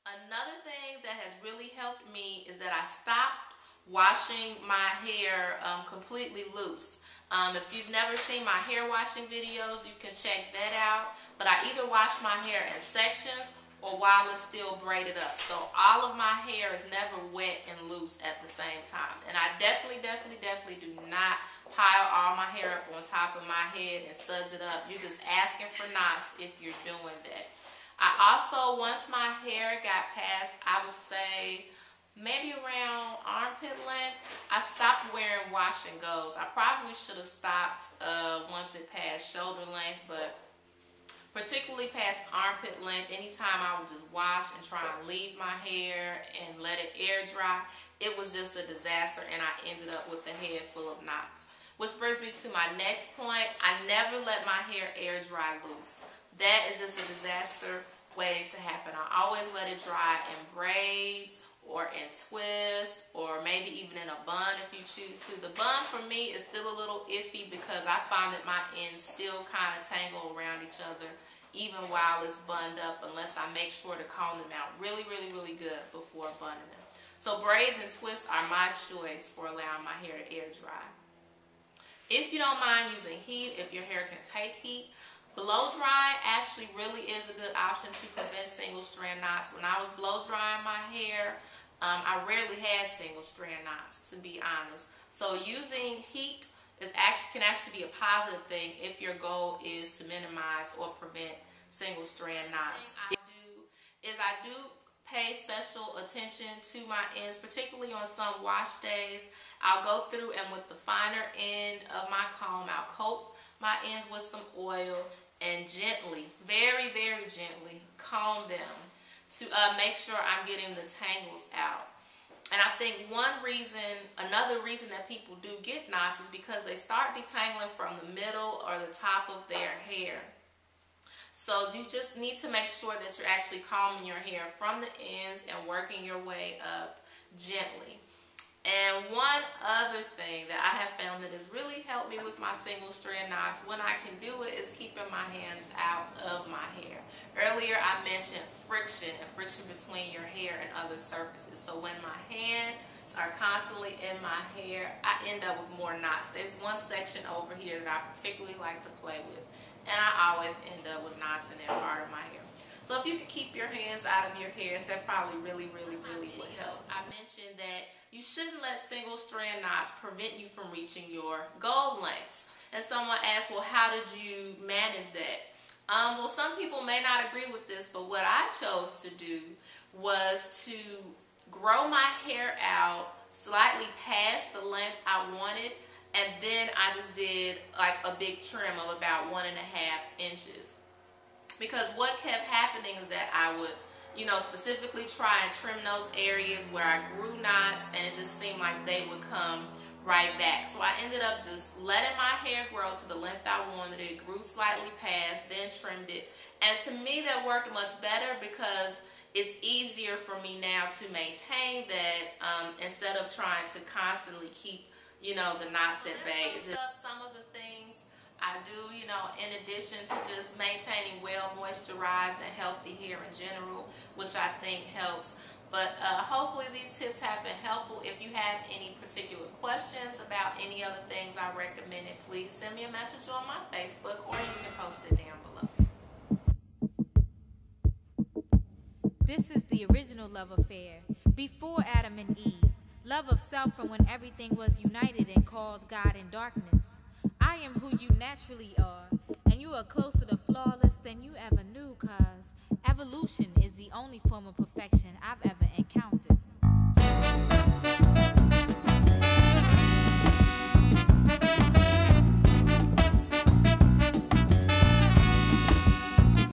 Another thing that has really helped me is that I stopped washing my hair completely loose. If you've never seen my hair washing videos, you can check that out. But I either wash my hair in sections or while it's still braided up. So all of my hair is never wet and loose at the same time. And I definitely do not pile all my hair up on top of my head and suds it up. You're just asking for knots if you're doing that. I also, once my hair got past, I would say, maybe around armpit length, I stopped wearing wash and goes. I probably should have stopped once it passed shoulder length, but particularly past armpit length, anytime I would just wash and try and leave my hair and let it air dry, it was just a disaster, and I ended up with a head full of knots. Which brings me to my next point. I never let my hair air dry loose. That is just a disaster waiting to happen. I always let it dry in braids or in twists, or maybe even in a bun if you choose to. The bun for me is still a little iffy because I find that my ends still kind of tangle around each other even while it's bunned up, unless I make sure to comb them out really good before bunning them. So braids and twists are my choice for allowing my hair to air dry. If you don't mind using heat, if your hair can take heat, blow dry actually really is a good option to prevent single strand knots. When I was blow drying my hair, I rarely had single strand knots, to be honest. So using heat can actually be a positive thing if your goal is to minimize or prevent single strand knots. I do pay special attention to my ends, particularly on some wash days. I'll go through and with the finer end of my comb, I'll coat my ends with some oil and gently, very gently comb them to make sure I'm getting the tangles out. And I think another reason that people do get knots is because they start detangling from the middle or the top of their hair. So you just need to make sure that you're actually combing your hair from the ends and working your way up gently. And one other thing that I have found that has really helped me with my single strand knots when I can do it is keeping my hands out of my hair. Earlier I mentioned friction and friction between your hair and other surfaces. So when my hands are constantly in my hair, I end up with more knots. There's one section over here that I particularly like to play with, and I always end up with knots in that part of my hair. So if you could keep your hands out of your hair, that probably really would help. I mentioned that you shouldn't let single strand knots prevent you from reaching your goal lengths. And someone asked, well, how did you manage that? Well, some people may not agree with this, but what I chose to do was to grow my hair out slightly past the length I wanted, and then I just did like a big trim of about 1.5 inches. Because what kept happening is that I would, specifically try and trim those areas where I grew knots, and it just seemed like they would come right back. So I ended up just letting my hair grow to the length I wanted. It grew slightly past, then trimmed it. And to me that worked much better because it's easier for me now to maintain that instead of trying to constantly keep, the knots at bay. Just some of the things I do, in addition to just maintaining well moisturized and healthy hair in general, which I think helps. But hopefully these tips have been helpful. If you have any particular questions about any other things I recommended, please send me a message on my Facebook, or you can post it down below. This is the original love affair, before Adam and Eve. Love of self from when everything was united and called God in darkness. I am who you naturally are, and you are closer to flawless than you ever knew, cause evolution is the only form of perfection I've ever